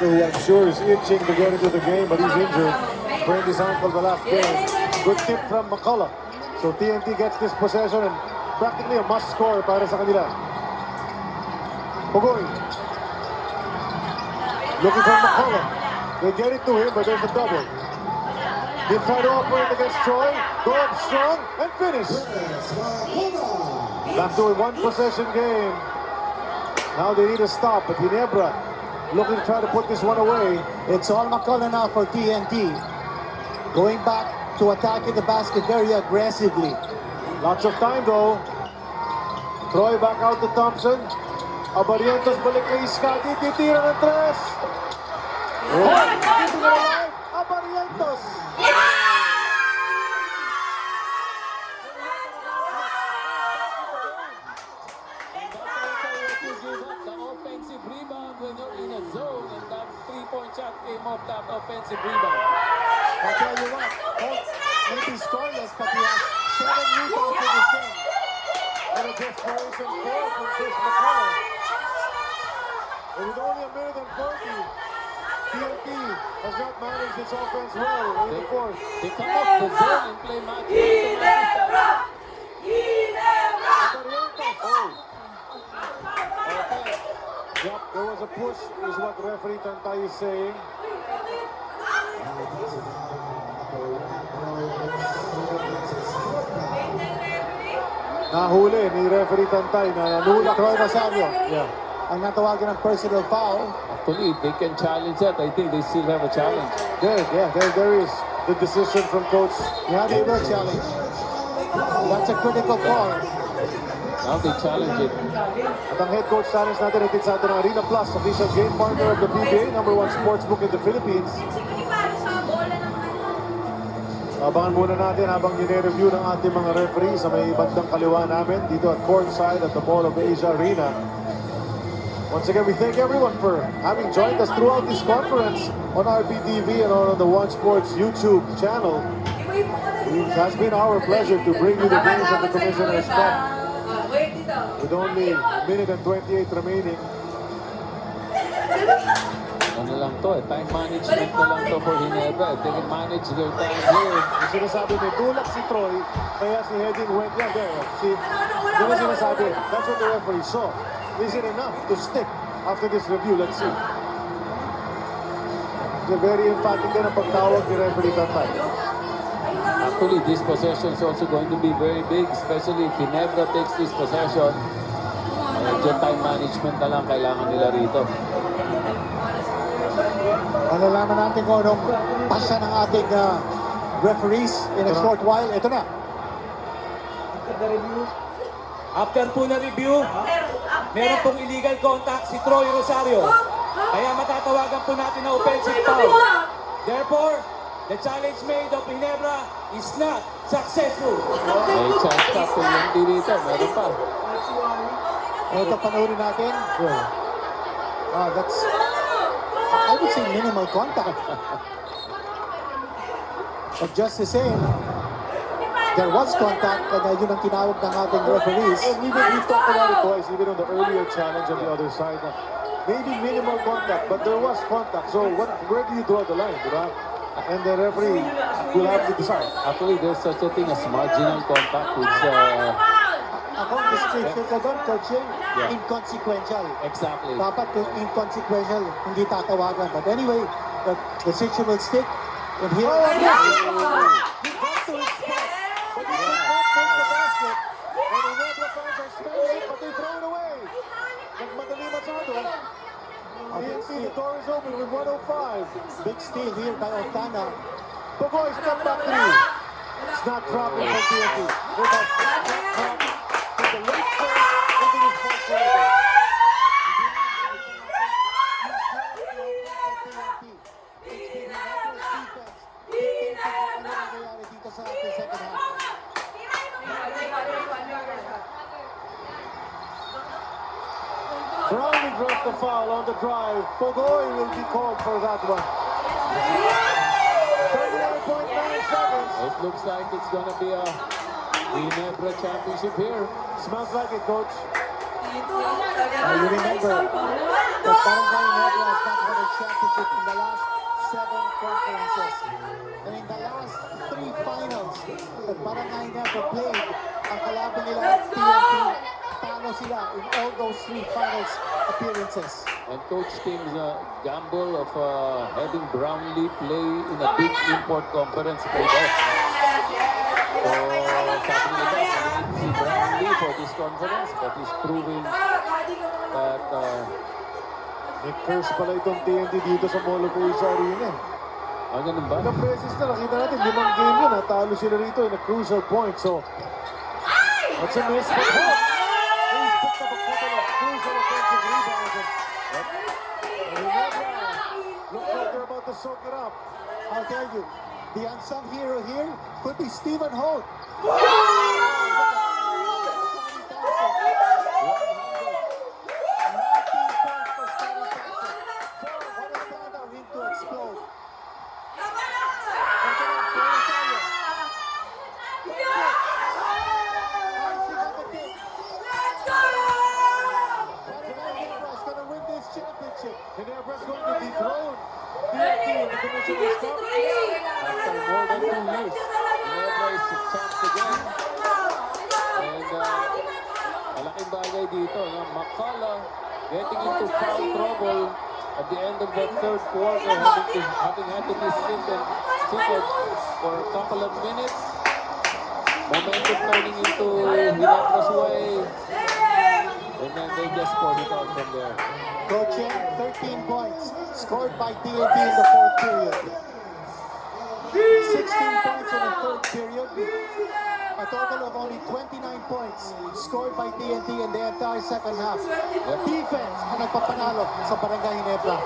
Who I'm sure is itching to get into the game, but he's injured. Sprained his ankle the last game. Good tip from McCullough. So TNT gets this possession and practically a must score para sa kanila. Pugoy. Looking for McCullough. They get it to him, but there's a double. He tried to operate against Troy. Go up strong and finish. Back to a one possession game. Now they need a stop, but Ginebra looking to try to put this one away. It's all McCullough now for TNT. Going back to attacking the basket very aggressively. Lots of time though. Troy back out to Thompson. Abarientos balik kay Iskati. Titira ng tres. Abarientos. The offensive rebound when you're in a zone, and that three-point shot came off that offensive rebound. I'll tell you what, Colts may be scoreless, but he has 7 rebounds in this game. And a desperation foul from Chris McCullough. And with only a minute and 40, TNT has not managed its offense well in the fourth. They come off the zone and play match. Yep, there was a push, is what referee Tantay is saying. Nahuli ni referee Tantay na nanulak Troy Rosario. Yeah. Ang natawagan ng personal foul. Actually, if they can challenge that, I think they still have a challenge. There is the decision from coach. Yeah, they will challenge. That's a critical call. Now they challenge it. At ang head coach challenge natin ay sa atin ng Arena Plus, official game partner of the PBA, #1 sportsbook in the Philippines. Abangan muna natin habang gine-review ng ating mga referee sa may bandang kaliwa namin dito at courtside at the Mall of Asia Arena. Once again, we thank everyone for having joined us throughout this conference on RPTV and on the One Sports YouTube channel. It has been our pleasure to bring you the games of the Commissioner's Cup. With only a minute and 28 remaining. Ano lang to, time management na lang to for Ginebra. If they can manage their time here. Yung sinasabi may tulak si Troy, kaya si Hedin went yan there. Yun ang sinasabi. That's what the referee saw. Is it enough to stick after this review? Let's see. It's a very emphatic din ang pagtawag ni referee Tantay. Actually, this possession is also going to be very big, especially if Ginebra takes this possession. Medyo time management na lang kailangan nila rito. Malalaman natin kung anong pasya ng ating referees in a short while. Ito na. After po na review, meron pong illegal contact si Troy Rosario. Kaya matatawagan po natin na offensive foul. Therefore, the challenge made of Ginebra is not successful. May chance pa kung hindi rito, meron pa. Ito panoorin natin. That's, I would say minimal contact. But just the same, there was contact, kaya yun ang tinawag ng ating referees. And we've talked about it twice, even on the earlier challenge on the other side. Maybe minimal contact, but there was contact. So where do you draw the line, di ba? And the referee will have to decide. Actually, there's such a thing as marginal contact. It's Ako, description ka doon, coaching, Yeah. inconsequential. exactly. Dapat kung inconsequential, hindi tatawagan. But anyway, the decision will stick. And here, He got to his spot, but he could not make the basket. And Ginebra fans are smelling it, but they throw it away. Nagmadali masyado. TNT, the door is open with 105. big steal here by Otana. Pugoy, step back three. It's not dropping from TNT. It has not dropped to the left side into his front corner. Brownie dropped the foul on the drive. Pugoy will be called for that one. 39.9 seconds. It looks like it's gonna be a Ginebra championship here. Smells like it, coach. You remember that Barangay Negro has not won a championship in the last 7 conferences. And in the last 3 finals that Barangay Negro played, ang kalaban nila at TNT, talo sila in all those 3 finals appearances. And Coach Kim's gamble of having Brownlee play in a big import conference paid off. So, sabi nila, need si Brownlee for this conference, but he's proving that May curse pala itong TNT dito sa Mall of Asia Arena. ganun ba? Ilang beses na nakita natin, 5 game yun, natalo sila rito in a crucial point. So, that's a miss. But Holt, he's picked up a couple of crucial offensive rebounds. And Ginebra looks like they're about to soak it up. I'll tell you, the unsung hero here could be Stephen Holt. Ginebra's going to dethrone TNT in the Commissioner's Cup. After more than 2 years, Ginebra is champs again. And malaking bagay dito. McCullough getting into foul trouble at the end of the third quarter, having had to be seated for a couple of minutes. Momentum turning into Ginebra's way. And then they just pulled it out from there. Coach Yen, 13 points scored by TNT in the 4th period. 16 points in the 3rd period. A total of only 29 points scored by TNT in the entire second half. Defense ang nagpapanalo sa Barangay Ginebra.